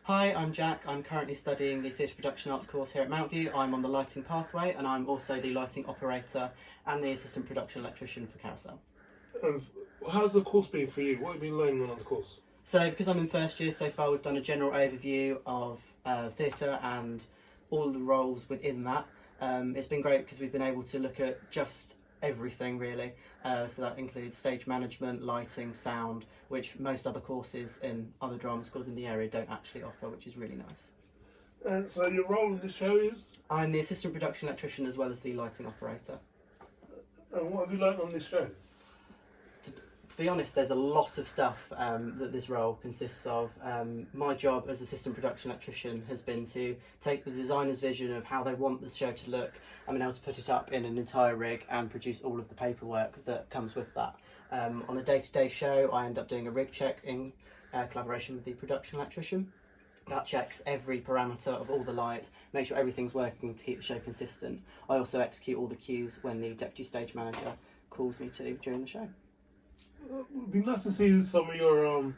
Hi, I'm Jack. I'm currently studying the Theatre Production Arts course here at Mountview. I'm on the lighting pathway and I'm also the lighting operator and the assistant production electrician for Carousel. And how's the course been for you? What have you been learning on the course? So because I'm in first year so far, we've done a general overview of theatre and all the roles within that. It's been great because we've been able to look at just everything really. So that includes stage management, lighting, sound, which most other courses in other drama schools in the area don't actually offer, which is really nice. And so your role in the show is? I'm the assistant production electrician as well as the lighting operator. And what have you learned on this show? To be honest, there's a lot of stuff that this role consists of. My job as assistant production electrician has been to take the designer's vision of how they want the show to look and been able to put it up in an entire rig and produce all of the paperwork that comes with that. On a day-to-day show, I end up doing a rig check in collaboration with the production electrician. That checks every parameter of all the lights, make sure everything's working to keep the show consistent. I also execute all the cues when the deputy stage manager calls me to during the show. It'd be nice to see some of your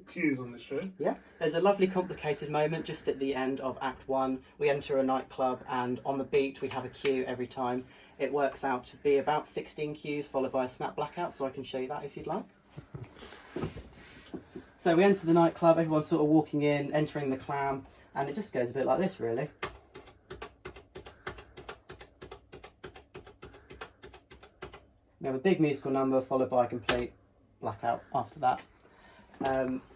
cues on the show. Yeah, there's a lovely complicated moment just at the end of Act 1. We enter a nightclub and on the beat we have a cue every time. It works out to be about 16 cues followed by a snap blackout, so I can show you that if you'd like. So we enter the nightclub, everyone's sort of walking in, entering the clam, and it just goes a bit like this really. We have a big musical number followed by a complete blackout after that.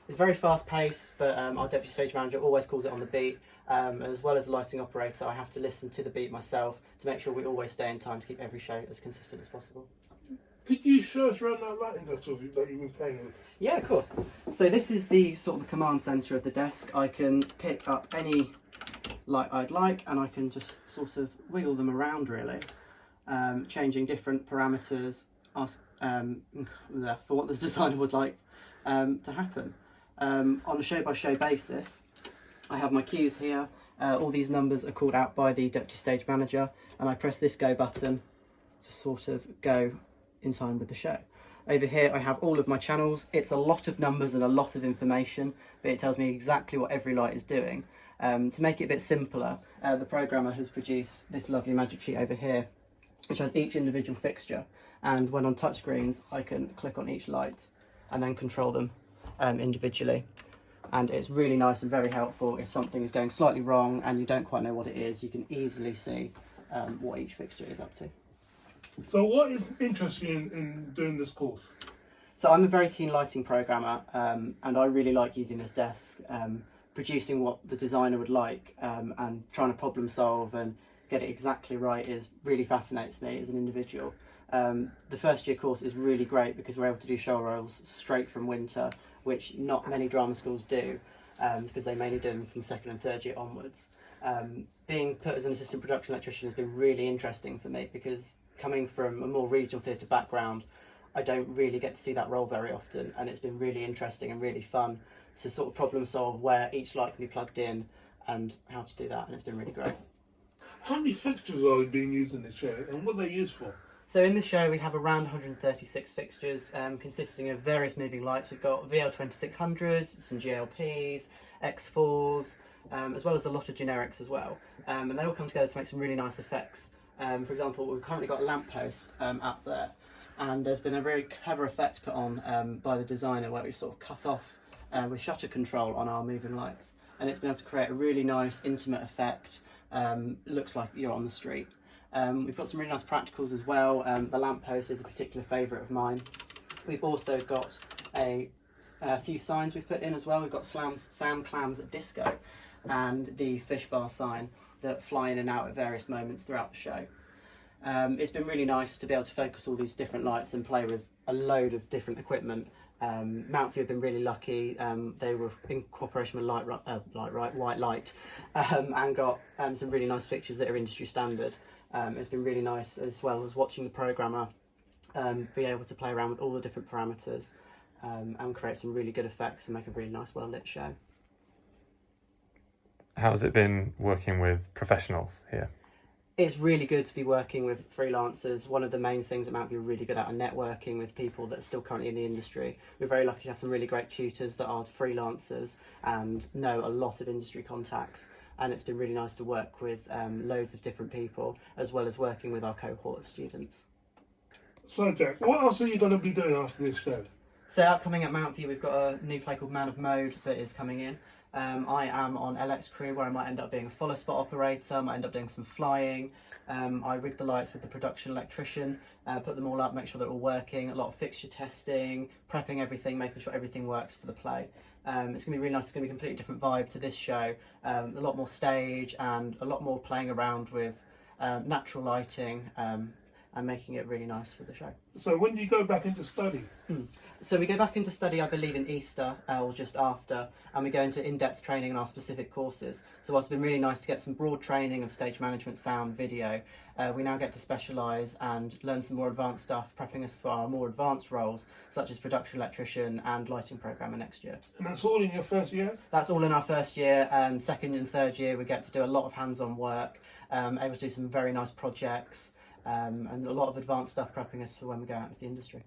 It's very fast paced, but our deputy stage manager always calls it on the beat. As well as the lighting operator, I have to listen to the beat myself to make sure we always stay in time to keep every show as consistent as possible. Could you show us around that lighting that you've been playing with? Yeah, of course. So this is the sort of the command centre of the desk. I can pick up any light I'd like and I can just sort of wiggle them around really. Changing different parameters, ask for what the designer would like to happen. On a show-by-show basis, I have my cues here. All these numbers are called out by the deputy stage manager, and I press this go button to sort of go in time with the show. Over here I have all of my channels. It's a lot of numbers and a lot of information, but it tells me exactly what every light is doing. To make it a bit simpler, the programmer has produced this lovely magic sheet over here, which has each individual fixture, and when on touchscreens I can click on each light and then control them individually, and it's really nice and very helpful if something is going slightly wrong and you don't quite know what it is. You can easily see what each fixture is up to. So what interests you in doing this course? So I'm a very keen lighting programmer and I really like using this desk, producing what the designer would like and trying to problem solve and get it exactly right really fascinates me as an individual. The first year course is really great because we're able to do show roles straight from winter, which not many drama schools do because they mainly do them from second and third year onwards. Being put as an assistant production electrician has been really interesting for me because coming from a more regional theatre background, I don't really get to see that role very often, and it's been really interesting and really fun to sort of problem solve where each light can be plugged in and how to do that, and it's been really great. How many fixtures are being used in this show and what are they used for? So in the show we have around 136 fixtures consisting of various moving lights. We've got VL2600s, some GLPs, X4s, as well as a lot of generics as well. And they all come together to make some really nice effects. For example, we've currently got a lamppost up there, and there's been a very clever effect put on by the designer where we've sort of cut off with shutter control on our moving lights, and it's been able to create a really nice intimate effect. Looks like you're on the street. We've got some really nice practicals as well. The lamppost is a particular favourite of mine. We've also got a few signs we've put in as well. We've got Sam Clams at Disco and the fish bar sign that fly in and out at various moments throughout the show. It's been really nice to be able to focus all these different lights and play with a load of different equipment. Mountview have been really lucky. They were in cooperation with White Light and got some really nice fixtures that are industry standard. It's been really nice, as well as watching the programmer be able to play around with all the different parameters and create some really good effects and make a really nice well lit show. How has it been working with professionals here? It's really good to be working with freelancers. One of the main things that Mountview are really good at are networking with people that are still currently in the industry. We're very lucky to have some really great tutors that are freelancers and know a lot of industry contacts. And it's been really nice to work with loads of different people, as well as working with our cohort of students. So, Jack, what else are you going to be doing after this show? So upcoming at Mountview, we've got a new play called Man of Mode that is coming in. I am on LX crew, where I might end up being a follow spot operator, might end up doing some flying. I rig the lights with the production electrician, put them all up, make sure they're all working, a lot of fixture testing, prepping everything, making sure everything works for the play. It's going to be really nice. It's going to be a completely different vibe to this show, a lot more stage and a lot more playing around with natural lighting, and making it really nice for the show. So when do you go back into study? So we go back into study, I believe, in Easter or just after, and we go into in-depth training in our specific courses. So whilst it's been really nice to get some broad training of stage management, sound, video, we now get to specialise and learn some more advanced stuff, prepping us for our more advanced roles, such as production electrician and lighting programmer next year. And that's all in your first year? That's all in our first year, and second and third year we get to do a lot of hands-on work, able to do some very nice projects, and a lot of advanced stuff prepping us for when we go out into the industry.